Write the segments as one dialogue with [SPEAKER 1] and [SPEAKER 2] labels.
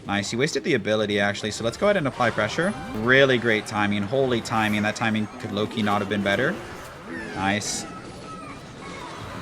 [SPEAKER 1] Nice. He wasted the ability, actually. So let's go ahead and apply pressure. Really great timing. Holy timing. That timing could low-key not have been better. Nice.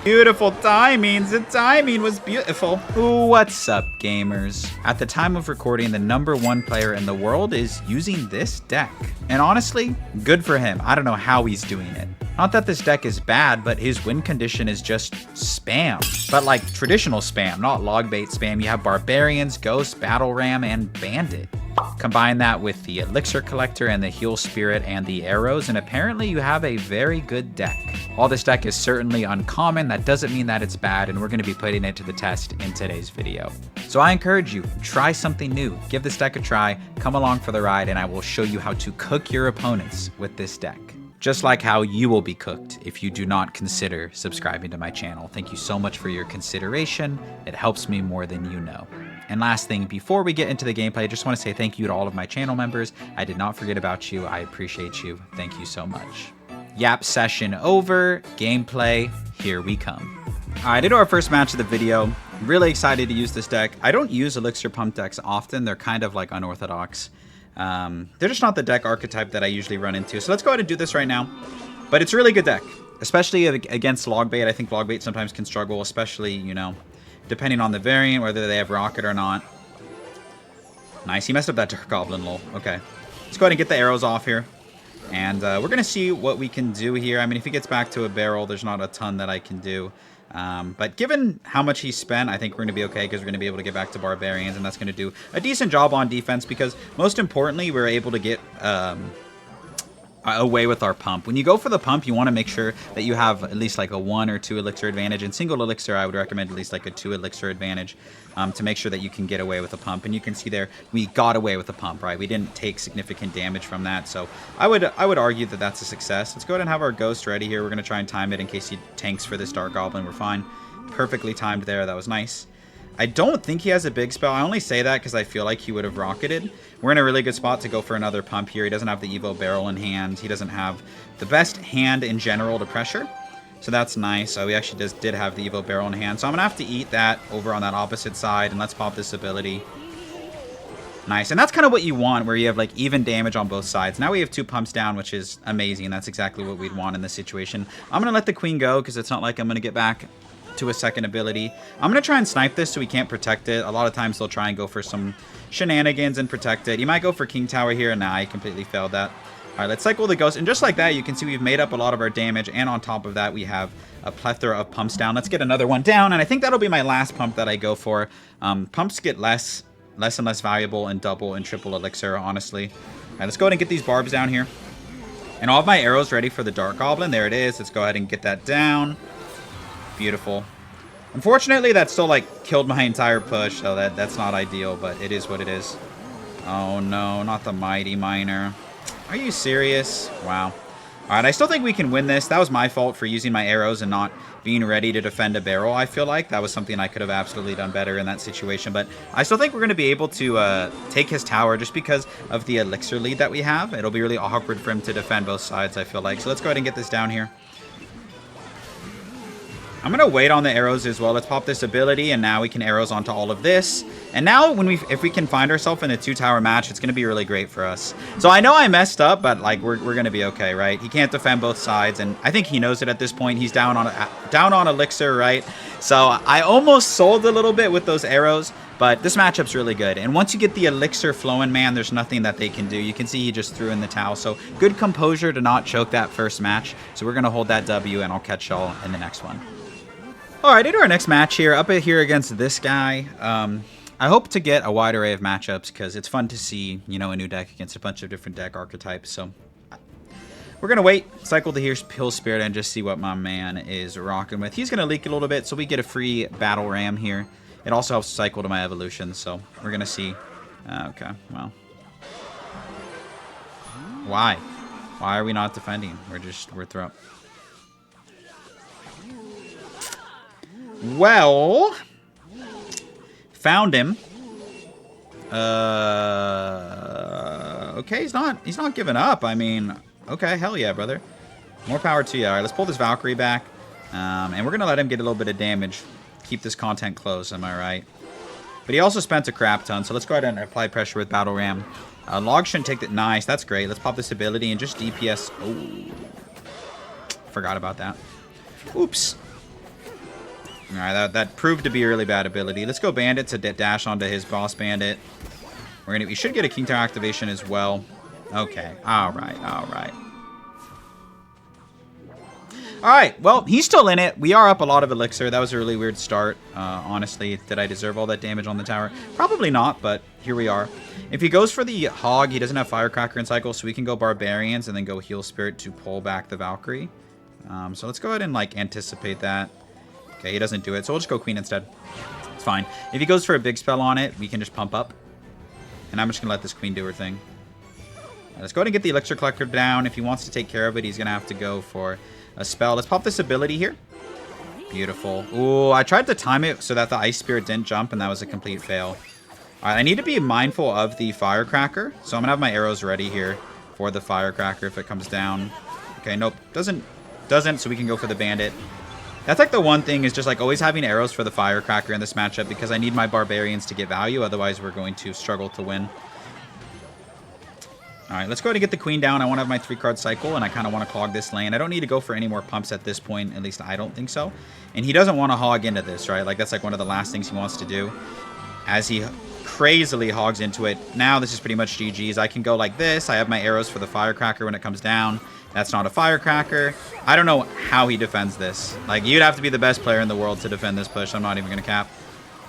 [SPEAKER 1] Beautiful timings. The timing was beautiful. What's up, gamers? At the time of recording, the #1 player in the world is using this deck. And honestly, good for him. I don't know how he's doing it. Not that this deck is bad, but his win condition is just spam. But like traditional spam, not log bait spam. You have Barbarians, Ghost, Battle Ram, and Bandit. Combine that with the Elixir Collector and the Heal Spirit and the arrows, and apparently you have a very good deck. While this deck is certainly uncommon, that doesn't mean that it's bad, and we're going to be putting it to the test in today's video. So I encourage you, try something new. Give this deck a try, come along for the ride, and I will show you how to cook your opponents with this deck. Just like how you will be cooked if you do not consider subscribing to my channel. Thank you so much for your consideration. It helps me more than you know. And last thing, before we get into the gameplay, I just want to say thank you to all of my channel members. I did not forget about you. I appreciate you. Thank you so much. Yap session over. Gameplay, here we come. All right, into our first match of the video. Really excited to use this deck. I don't use Elixir Pump decks often. They're kind of like unorthodox. They're just not the deck archetype that I usually run into. So let's go ahead and do this right now. But it's a really good deck, especially against Logbait. I think Logbait sometimes can struggle, especially, you know, depending on the variant, whether they have Rocket or not. Nice. He messed up that Dark Goblin, lol. Okay. Let's go ahead and get the arrows off here. And we're going to see what we can do here. I mean, if he gets back to a barrel, there's not a ton that I can do. But given how much he spent, I think we're going to be okay because we're going to be able to get back to Barbarians, and that's going to do a decent job on defense because, most importantly, we're able to get away with our pump. When you go for the pump, you want to make sure that you have at least like a 1 or 2 elixir advantage. In single elixir, I would recommend at least like a 2 elixir advantage to make sure that you can get away with a pump. And you can see there, we got away with a pump, right? We didn't take significant damage from that. So I would argue that that's a success. Let's go ahead and have our Ghost ready here. We're going to try and time it in case he tanks for this Dark Goblin. We're fine. Perfectly timed there. That was nice. I don't think he has a big spell. I only say that because I feel like he would have rocketed. We're in a really good spot to go for another pump here. He doesn't have the Evo Barrel in hand. He doesn't have the best hand in general to pressure. So that's nice. So we actually did have the Evo Barrel in hand. So I'm going to have to eat that over on that opposite side. And let's pop this ability. Nice. And that's kind of what you want, where you have like even damage on both sides. Now we have 2 pumps down, which is amazing. That's exactly what we'd want in this situation. I'm going to let the Queen go because it's not like I'm going to get back to a second ability. I'm going to try and snipe this so we can't protect it. A lot of times they'll try and go for some shenanigans and protect it. You might go for King Tower here, and nah, I completely failed that. All right, let's cycle the Ghost. And just like that, you can see we've made up a lot of our damage, and on top of that, we have a plethora of pumps down. Let's get another one down, and I think that'll be my last pump that I go for. Pumps get less and less valuable in double and triple elixir, honestly. All right, let's go ahead and get these barbs down here. And all of my arrows ready for the Dark Goblin. There it is. Let's go ahead and get that down. Beautiful. Unfortunately, that still like killed my entire push, so that's not ideal, but it is what it is. Oh no, not the Mighty Miner. Are you serious? Wow. Alright, I still think we can win this. That was my fault for using my arrows and not being ready to defend a barrel, I feel like. That was something I could have absolutely done better in that situation, but I still think we're going to be able to take his tower just because of the elixir lead that we have. It'll be really awkward for him to defend both sides, I feel like. So let's go ahead and get this down here. I'm going to wait on the arrows as well. Let's pop this ability, and now we can arrows onto all of this. And now, if we can find ourselves in a 2-tower match, it's going to be really great for us. So I know I messed up, but like we're going to be okay, right? He can't defend both sides, and I think he knows it at this point. He's down on elixir, right? So I almost sold a little bit with those arrows, but this matchup's really good. And once you get the elixir flowing, man, there's nothing that they can do. You can see he just threw in the towel. So good composure to not choke that first match. So we're going to hold that W, and I'll catch y'all in the next one. Alright, into our next match here, up here against this guy. I hope to get a wide array of matchups because it's fun to see, you know, a new deck against a bunch of different deck archetypes. So we're going to wait, cycle the Heal Spirit, and just see what my man is rocking with. He's going to leak a little bit, so we get a free Battle Ram here. It also helps cycle to my evolution, so we're going to see. Okay, well. Why? Why are we not defending? We're through. Well, found him. Okay, he's not giving up. I mean, okay, hell yeah, brother. More power to you. All right, let's pull this Valkyrie back, and we're gonna let him get a little bit of damage. Keep this content close. Am I right? But he also spent a crap ton, so let's go ahead and apply pressure with Battle Ram. Log shouldn't take that. Nice, that's great. Let's pop this ability and just DPS. Oh, forgot about that. Oops. Alright, that proved to be a really bad ability. Let's go Bandit to dash onto his boss Bandit. We should get a King Tower activation as well. Okay, alright. Alright, well, he's still in it. We are up a lot of elixir. That was a really weird start. Honestly, did I deserve all that damage on the tower? Probably not, but here we are. If he goes for the Hog, he doesn't have Firecracker in cycle, so we can go Barbarians and then go Heal Spirit to pull back the Valkyrie. So let's go ahead and, like, anticipate that. Okay, he doesn't do it, so we'll just go Queen instead. It's fine. If he goes for a big spell on it, we can just pump up. And I'm just going to let this Queen do her thing. Let's go ahead and get the Elixir Collector down. If he wants to take care of it, he's going to have to go for a spell. Let's pop this ability here. Beautiful. Ooh, I tried to time it so that the Ice Spirit didn't jump, and that was a complete fail. Alright, I need to be mindful of the Firecracker. So I'm going to have my arrows ready here for the Firecracker if it comes down. Okay, nope. Doesn't, so we can go for the Bandit. That's like the one thing is just like always having arrows for the Firecracker in this matchup because I need my Barbarians to get value. Otherwise, we're going to struggle to win. All right, let's go ahead and get the Queen down. I want to have my 3-card cycle, and I kind of want to clog this lane. I don't need to go for any more pumps at this point. At least I don't think so. And he doesn't want to hog into this, right? Like that's like one of the last things he wants to do. As he crazily hogs into it. Now this is pretty much GG's. I can go like this. I have my arrows for the Firecracker when it comes down. That's not a Firecracker. I don't know how he defends this. Like, you'd have to be the best player in the world to defend this push. I'm not even going to cap.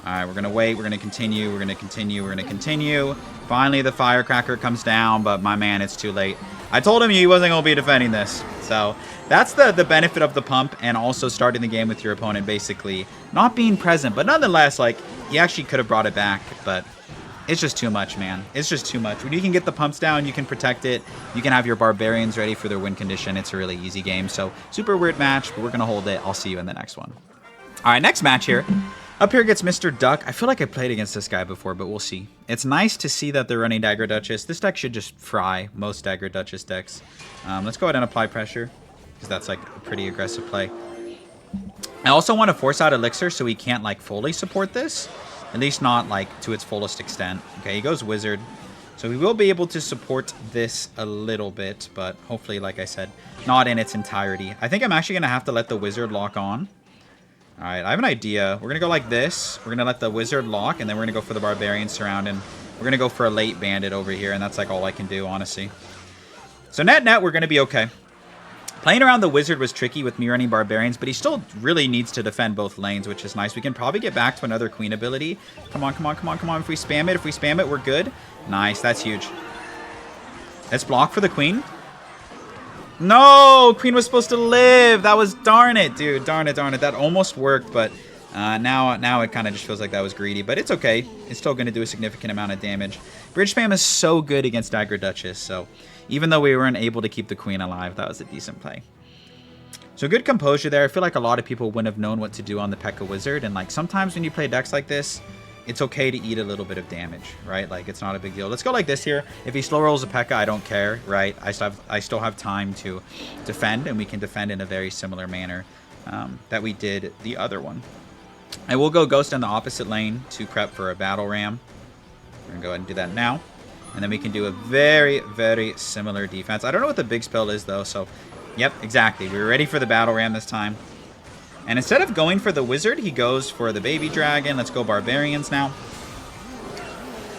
[SPEAKER 1] All right, we're going to wait. We're going to continue. We're going to continue. We're going to continue. Finally, the Firecracker comes down, but my man, it's too late. I told him he wasn't going to be defending this. So that's the benefit of the pump and also starting the game with your opponent basically not being present. But nonetheless, like, he actually could have brought it back, but it's just too much, man. It's just too much. When you can get the pumps down, you can protect it. You can have your Barbarians ready for their win condition. It's a really easy game. So super weird match, but we're going to hold it. I'll see you in the next one. All right, next match here. Up here gets Mr. Duck. I feel like I played against this guy before, but we'll see. It's nice to see that they're running Dagger Duchess. This deck should just fry most Dagger Duchess decks. Let's go ahead and apply pressure, because that's like a pretty aggressive play. I also want to force out Elixir so he can't like fully support this. At least not like to its fullest extent. Okay, he goes Wizard. So we will be able to support this a little bit, but hopefully, like I said, not in its entirety. I think I'm actually going to have to let the Wizard lock on. All right, I have an idea. We're going to go like this. We're going to let the Wizard lock, and then we're going to go for the Barbarian surround, and we're going to go for a late Bandit over here, and that's like all I can do, honestly. So net, we're going to be okay. Playing around the Wizard was tricky with me running Barbarians, but he still really needs to defend both lanes, which is nice. We can probably get back to another Queen ability. Come on, come on, come on, come on. If we spam it, we're good. Nice, that's huge. Let's block for the Queen. No, Queen was supposed to live. That was, darn it, dude. Darn it. That almost worked, but now it kind of just feels like that was greedy. But it's okay. It's still going to do a significant amount of damage. Bridge spam is so good against Dagger Duchess, so even though we weren't able to keep the Queen alive, that was a decent play. So good composure there. I feel like a lot of people wouldn't have known what to do on the P.E.K.K.A. Wizard, and like sometimes when you play decks like this, it's okay to eat a little bit of damage, right? Like, it's not a big deal. Let's go like this here. If he slow rolls a P.E.K.K.A., I don't care, right? I still have time to defend, and we can defend in a very similar manner that we did the other one. I will go Ghost in the opposite lane to prep for a Battle Ram. We're going to go ahead and do that now. And then we can do a very, very similar defense. I don't know what the big spell is, though, so yep, exactly. We were ready for the Battle Ram this time. And instead of going for the Wizard, he goes for the Baby Dragon. Let's go Barbarians now.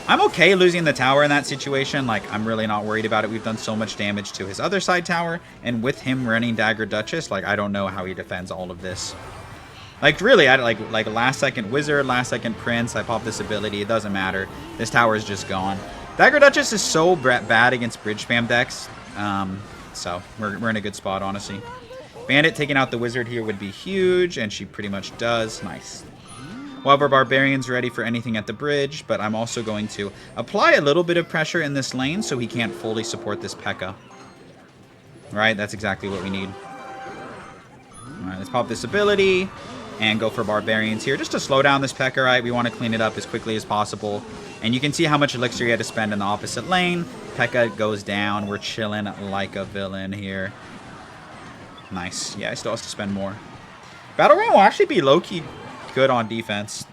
[SPEAKER 1] I'm okay losing the tower in that situation. Like, I'm really not worried about it. We've done so much damage to his other side tower. And with him running Dagger Duchess, like, I don't know how he defends all of this. Like, really, I like last second Wizard, last second Prince. I pop this ability. It doesn't matter. This tower is just gone. Dagger Duchess is so bad against bridge spam decks. So we're in a good spot, honestly. Bandit taking out the Wizard here would be huge, and she pretty much does. Nice. We'll have our Barbarians ready for anything at the bridge, but I'm also going to apply a little bit of pressure in this lane so he can't fully support this P.E.K.K.A. Right? That's exactly what we need. All right, let's pop this ability and go for Barbarians here just to slow down this P.E.K.K.A. Right? We want to clean it up as quickly as possible. And you can see how much elixir he had to spend in the opposite lane. P.E.K.K.A. goes down. We're chilling like a villain here. Nice. Yeah, he still has to spend more. Battle Ram will actually be low-key good on defense.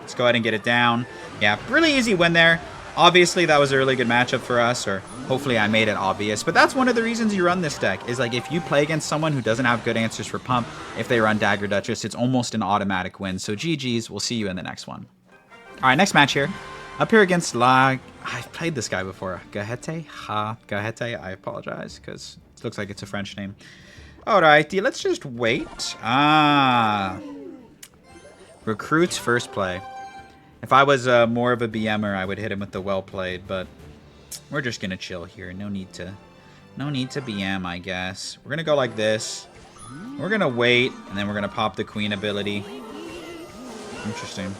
[SPEAKER 1] Let's go ahead and get it down. Yeah, really easy win there. Obviously, that was a really good matchup for us, or hopefully I made it obvious. But that's one of the reasons you run this deck, is like if you play against someone who doesn't have good answers for pump, if they run Dagger Duchess, it's almost an automatic win. So GG's, we'll see you in the next one. All right, next match here. Up here against I've played this guy before. Gahete? Gahete, I apologize, because it looks like it's a French name. Alrighty, let's just wait. Recruits first play. If I was more of a BMer, I would hit him with the well played, but we're just gonna chill here. No need to BM, I guess. We're gonna go like this. We're gonna wait, and then we're gonna pop the queen ability. Interesting.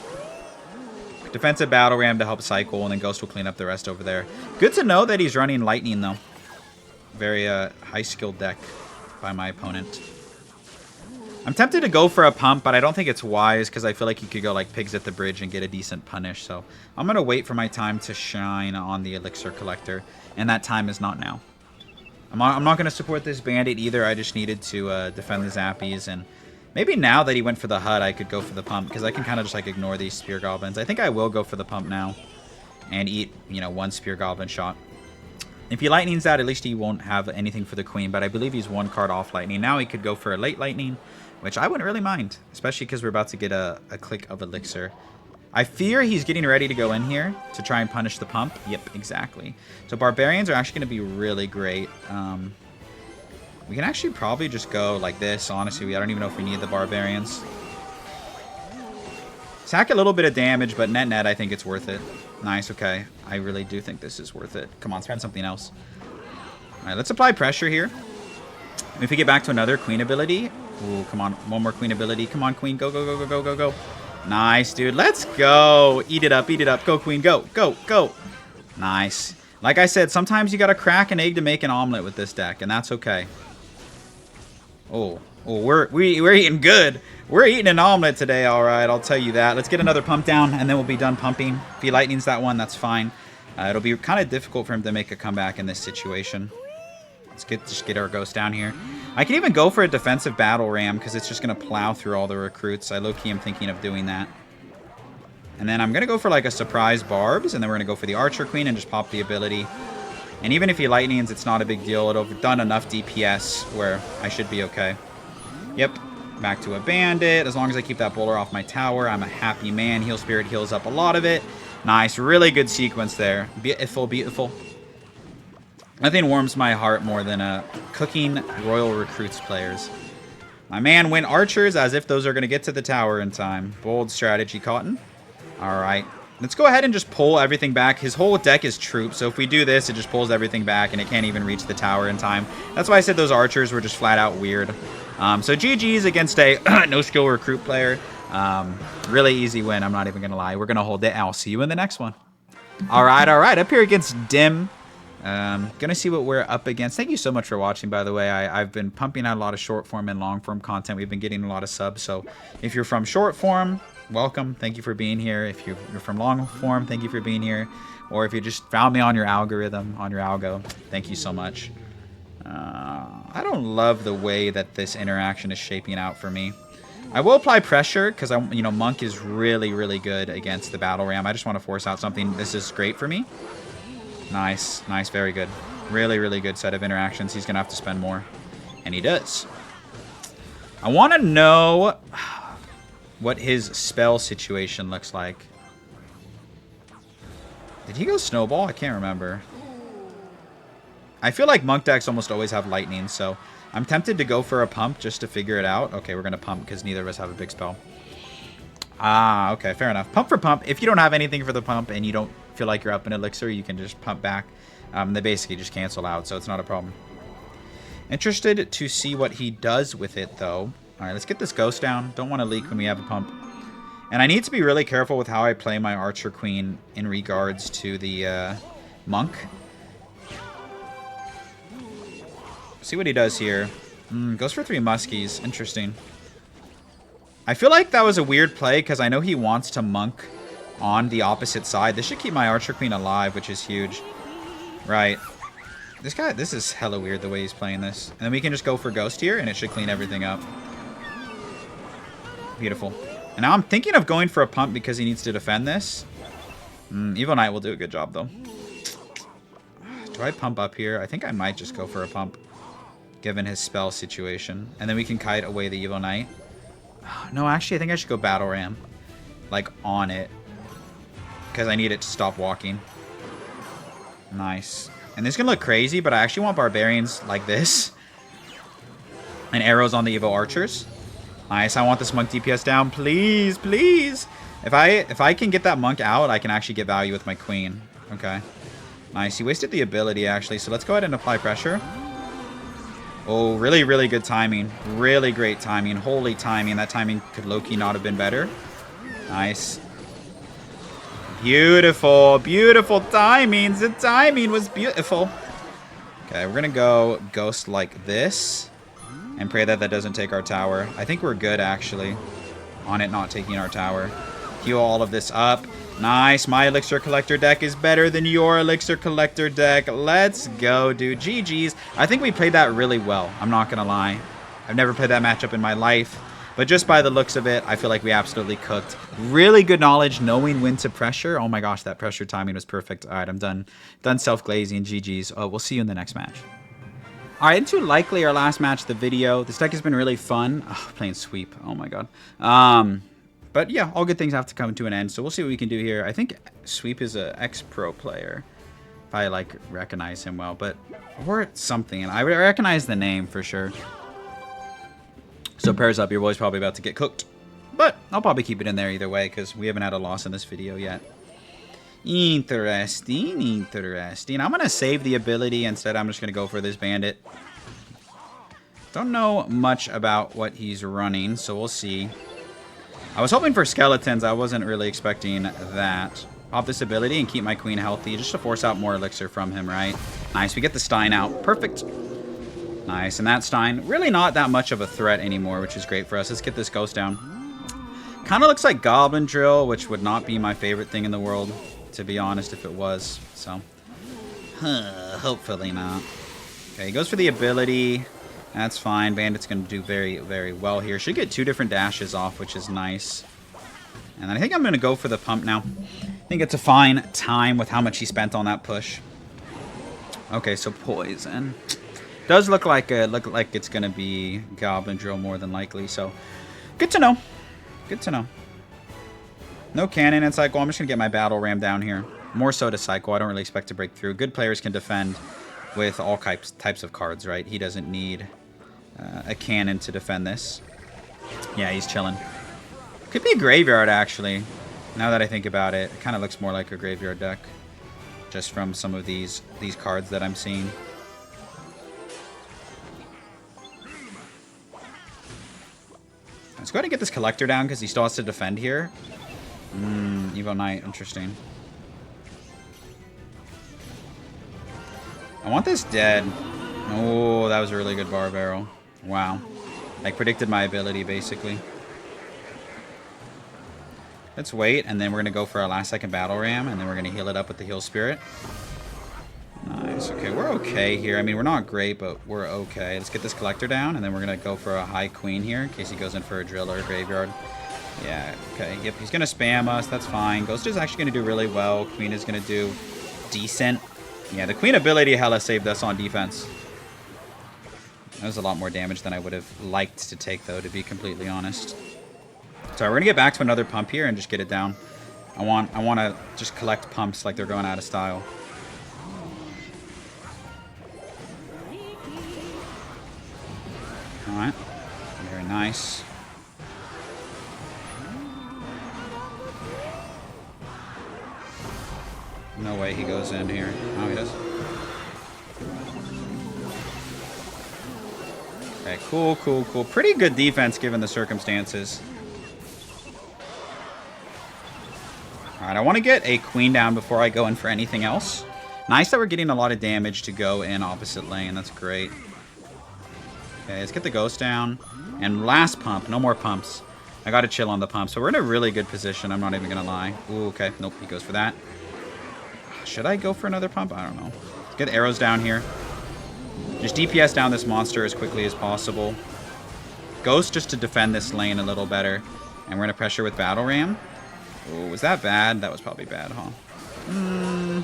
[SPEAKER 1] Defensive battle ram to help cycle, and then Ghost will clean up the rest over there. Good to know that he's running lightning though. Very high skilled deck by my opponent. I'm tempted to go for a pump, but I don't think it's wise because I feel like you could go like pigs at the bridge and get a decent punish. So I'm going to wait for my time to shine on the elixir collector, and that time is not now. I'm not going to support this bandit either. I just needed to defend the zappies, and maybe now that he went for the HUD, I could go for the pump because I can kind of just like ignore these spear goblins. I think I will go for the pump now and eat, you know, one spear goblin shot. If he lightnings that, at least he won't have anything for the queen, but I believe he's one card off lightning. Now he could go for a late lightning, which I wouldn't really mind, especially because we're about to get a click of elixir. I fear he's getting ready to go in here to try and punish the pump. Yep, exactly. So barbarians are actually going to be really great. We can actually probably just go like this, honestly. I don't even know if we need the barbarians. Sack a little bit of damage, but net, I think it's worth it. Nice, okay. I really do think this is worth it. Come on, spend something else. All right, let's apply pressure here. If we get back to another queen ability. Ooh, come on. One more queen ability. Come on, queen. Go, go, go, go, go, go, go. Nice, dude. Let's go. Eat it up, eat it up. Go, queen. Go, go, go. Nice. Like I said, sometimes you got to crack an egg to make an omelet with this deck, and that's okay. Oh, we're eating good. We're eating an omelet today, all right. I'll tell you that. Let's get another pump down, and then we'll be done pumping. If he lightnings that one, that's fine. It'll be kind of difficult for him to make a comeback in this situation. Let's just get our ghost down here. I can even go for a defensive battle ram because it's just going to plow through all the recruits. I low-key am thinking of doing that. And then I'm going to go for like a surprise barbs, and then we're going to go for the archer queen and just pop the ability. And even if he lightnings, it's not a big deal. It'll have done enough DPS where I should be okay. Yep. Back to a bandit. As long as I keep that bowler off my tower, I'm a happy man. Heal spirit heals up a lot of it. Nice. Really good sequence there. Beautiful, beautiful. Nothing warms my heart more than cooking Royal Recruits players. My man went archers as if those are going to get to the tower in time. Bold strategy, Cotton. All right. Let's go ahead and just pull everything back. His whole deck is troops, so if we do this, it just pulls everything back, and it can't even reach the tower in time. That's why I said those archers were just flat out weird. So GG's against a no-skill recruit player. Really easy win, I'm not even going to lie. We're going to hold it, and I'll see you in the next one. All right. Up here against Dim. Gonna see what we're up against. Thank you so much for watching, by the way. I've been pumping out a lot of short form and long form content. We've been getting a lot of subs, so if you're from short form, welcome. Thank you for being here. If you're from long form, thank you for being here. Or if you just found me on your algorithm, on your algo, thank you so much. I don't love the way that this interaction is shaping out for me. I will apply pressure because Monk is really, really good against the battle ram. I just want to force out something. This is great for me. Nice, very good. Really, really good set of interactions. He's going to have to spend more. And he does. I want to know what his spell situation looks like. Did he go Snowball? I can't remember. I feel like Monk decks almost always have lightning, so I'm tempted to go for a pump just to figure it out. Okay, we're going to pump because neither of us have a big spell. Okay, fair enough. Pump for pump. If you don't have anything for the pump and you don't feel like you're up in elixir, you can just pump back. They basically just cancel out, so it's not a problem. Interested to see what he does with it, though. All right, let's get this ghost down. Don't want to leak when we have a pump. And I need to be really careful with how I play my archer queen in regards to the monk. See what he does here. Goes for 3 muskies. Interesting. I feel like that was a weird play because I know he wants to monk on the opposite side. This should keep my archer queen alive, which is huge. Right. This is hella weird the way he's playing this. And then we can just go for ghost here, and it should clean everything up. Beautiful. And now I'm thinking of going for a pump because he needs to defend this. Evo Knight will do a good job, though. Do I pump up here? I think I might just go for a pump, given his spell situation. And then we can kite away the Evo Knight. No, actually, I think I should go Battle Ram. Like, on it. Because I need it to stop walking. Nice. And this is going to look crazy, but I actually want Barbarians like this. And arrows on the Evo Archers. Nice. I want this Monk DPS down. Please, please. If I can get that Monk out, I can actually get value with my Queen. Okay. Nice. He wasted the ability, actually. So let's go ahead and apply pressure. Oh, really, really good timing. Really great timing. Holy timing. That timing could low-key not have been better. Nice. Beautiful. Beautiful timings. The timing was beautiful. Okay, we're going to go Ghost like this. And pray that that doesn't take our tower. I think we're good, actually, on it not taking our tower. Heal all of this up. Nice. My Elixir Collector deck is better than your Elixir Collector deck. Let's go, dude. GG's. I think we played that really well. I'm not going to lie. I've never played that matchup in my life. But just by the looks of it, I feel like we absolutely cooked. Really good knowledge, knowing when to pressure. Oh my gosh, that pressure timing was perfect. All right, I'm done. Done self-glazing. GG's. Oh, we'll see you in the next match. All right, into likely our last match of the video. This deck has been really fun. Oh, playing Sweep. Oh, my God. But, yeah, all good things have to come to an end. So we'll see what we can do here. I think Sweep is an ex-pro player, if I, like, recognize him well. But, or something. I recognize the name for sure. So prayers up. Your boy's probably about to get cooked. But I'll probably keep it in there either way because we haven't had a loss in this video yet. Interesting, interesting. I'm going to save the ability. Instead, I'm just going to go for this bandit. Don't know much about what he's running, so we'll see. I was hoping for skeletons. I wasn't really expecting that. Pop this ability and keep my queen healthy just to force out more elixir from him, right? Nice. We get the Stein out. Perfect. Nice. And that Stein, really not that much of a threat anymore, which is great for us. Let's get this ghost down. Kind of looks like Goblin Drill, which would not be my favorite thing in the world, to be honest, if it was. So, hopefully not. Okay, he goes for the ability. That's fine. Bandit's going to do very, very well here. Should get 2 different dashes off, which is nice. And then I think I'm going to go for the pump now. I think it's a fine time with how much he spent on that push. Okay, so poison. Does look like it's going to be Goblin Drill more than likely. So, good to know. Good to know. No cannon and cycle. I'm just going to get my battle ram down here. More so to cycle. I don't really expect to break through. Good players can defend with all types of cards, right? He doesn't need a cannon to defend this. Yeah, he's chilling. Could be a graveyard, actually. Now that I think about it, it kind of looks more like a graveyard deck. Just from some of these cards that I'm seeing. Let's go ahead and get this collector down because he still has to defend here. Evo Knight, interesting. I want this dead. Oh, that was a really good bar barrel. Wow. Like, predicted my ability, basically. Let's wait, and then we're going to go for our last second battle ram, and then we're going to heal it up with the heal spirit. Nice. Okay, we're okay here. I mean, we're not great, but we're okay. Let's get this collector down, and then we're going to go for a high queen here in case he goes in for a drill or a graveyard. Yeah, okay. Yep, he's going to spam us. That's fine. Ghost is actually going to do really well. Queen is going to do decent. Yeah, the queen ability hella saved us on defense. That was a lot more damage than I would have liked to take, though, to be completely honest. So we're going to get back to another pump here and just get it down. I want to just collect pumps like they're going out of style. Alright. Very nice. No way he goes in here. Oh, he does. Okay, cool, cool, cool. Pretty good defense given the circumstances. Alright, I want to get a queen down before I go in for anything else. Nice that we're getting a lot of damage to go in opposite lane. That's great. Okay, let's get the ghost down. And last pump. No more pumps. I got to chill on the pump. So we're in a really good position. I'm not even going to lie. Ooh, okay. Nope, he goes for that. Should I go for another pump? I don't know. Let's get arrows down here. Just DPS down this monster as quickly as possible. Ghost just to defend this lane a little better. And we're going to pressure with Battle Ram. Oh, was that bad? That was probably bad, huh?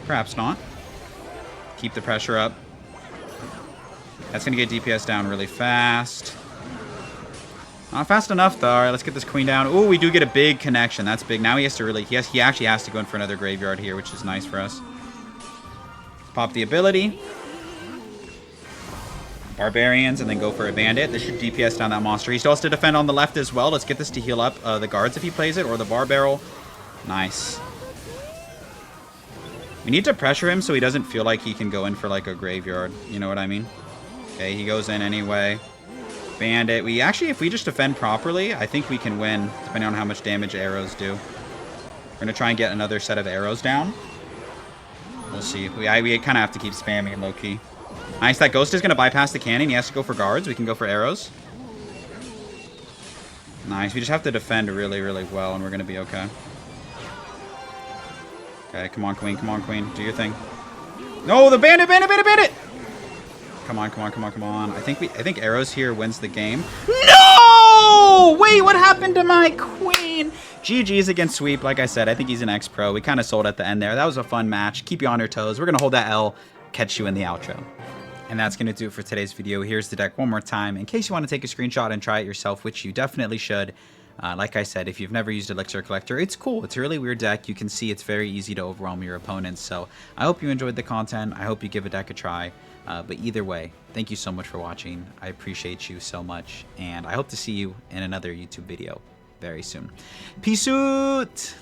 [SPEAKER 1] Perhaps not. Keep the pressure up. That's going to get DPS down really fast. Not fast enough, though. All right, let's get this queen down. Oh, we do get a big connection. That's big. Now he has to really... He actually has to go in for another graveyard here, which is nice for us. Pop the ability. Barbarians, and then go for a bandit. This should DPS down that monster. He still has to defend on the left as well. Let's get this to heal up the guards if he plays it, or the bar barrel. Nice. We need to pressure him so he doesn't feel like he can go in for like a graveyard. You know what I mean? Okay, he goes in anyway. Bandit. We actually, if we just defend properly, I think we can win, depending on how much damage arrows do. We're going to try and get another set of arrows down. We'll see. We kind of have to keep spamming low-key. Nice. That ghost is going to bypass the cannon. He has to go for guards. We can go for arrows. Nice. We just have to defend really, really well, and we're going to be okay. Okay, come on, queen. Come on, queen. Do your thing. No, the bandit, bandit, bandit, bandit! Come on, come on, come on, come on. I think arrows here wins the game. No! Wait, what happened to my queen? GG's against Sweep. Like I said, I think he's an ex-pro. We kind of sold at the end there. That was a fun match. Keep you on your toes. We're going to hold that L. Catch you in the outro. And that's going to do it for today's video. Here's the deck one more time in case you want to take a screenshot and try it yourself, which you definitely should. Like I said, if you've never used Elixir Collector, it's cool. It's a really weird deck. You can see it's very easy to overwhelm your opponents. So I hope you enjoyed the content. I hope you give a deck a try. But either way, thank you so much for watching. I appreciate you so much. And I hope to see you in another YouTube video very soon. Peace out!